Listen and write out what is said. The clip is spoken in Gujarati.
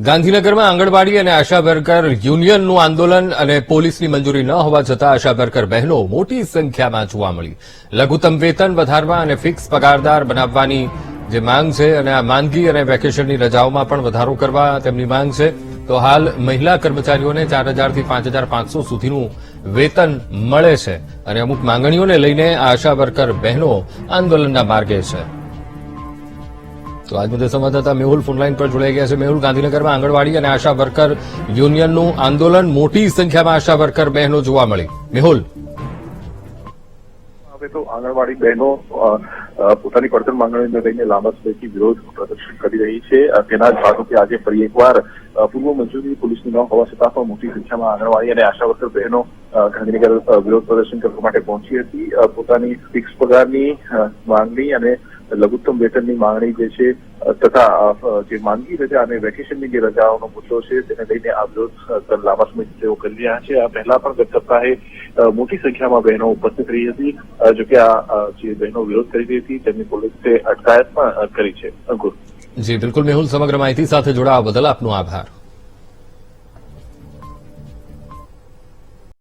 ગાંધીનગરમાં આંગણવાડી અને આશા વર્કર યુનિયનનું આંદોલન અને પોલીસની મંજૂરી ન હોવા છતાં આશા વર્કર બહેનો મોટી સંખ્યામાં જોવા મળી. લઘુત્તમ વેતન વધારવા અને ફિક્સ પગારદાર બનાવવાની જે માંગ છે અને આ માંદગી અને વેકેશનની રજાઓમાં પણ વધારો કરવા તેમની માંગ છે. તો હાલ મહિલા કર્મચારીઓને 4,000 થી 5,500 સુધીનું વેતન મળે છે અને અમુક માંગણીઓને લઈને આશા વર્કર બહેનો આંદોલનના માર્ગે છે. તો આજ મુદ્દે સંવાદદાતા મેહુલ ફોનલાઈન પર જોડાઈ ગયા છે. મેહુલ, ગાંધીનગરમાં આંગણવાડી અને આશા વર્કર યુનિયનનું આંદોલન, મોટી સંખ્યામાં આશા વર્કર બહેનો જોવા મળી. મેહુલ, હવે તો આંગણવાડી બહેનો પોતાની પડતર માંગણીને લઈને લાંબા સમયથી વિરોધ પ્રદર્શન કરી રહી છે. તેના જ ભાગરૂપે આજે ફરી એકવાર પૂર્વ મંજૂરી પોલીસની ન હોવા છતાં પણ મોટી સંખ્યામાં આંગણવાડી અને આશા વર્કર બહેનો ગાંધીનગર વિરોધ પ્રદર્શન કરવા માટે પહોંચી હતી. પોતાની ફિક્સ પગારની માંગણી અને લઘુત્તમ વેતનની માંગણી જે છે તથા જે માંદગી રજા અને વેકેશનની જે રજાઓનો મુદ્દો છે તેને લઈને આ વિરોધ લાંબા સમયથી તેઓ કરી રહ્યા છે. આ પહેલા પણ ગત સપ્તાહે મોટી સંખ્યામાં બહેનો ઉપસ્થિત રહી હતી. જોકે આ જે બહેનો વિરોધ કરી રહી હતી તેમની પોલીસે અટકાયત પણ કરી છે. અંકુર. જી બિલકુલ મેહુલ, સમગ્ર માહિતી સાથે જોડાવા બદલ આપનો આભાર.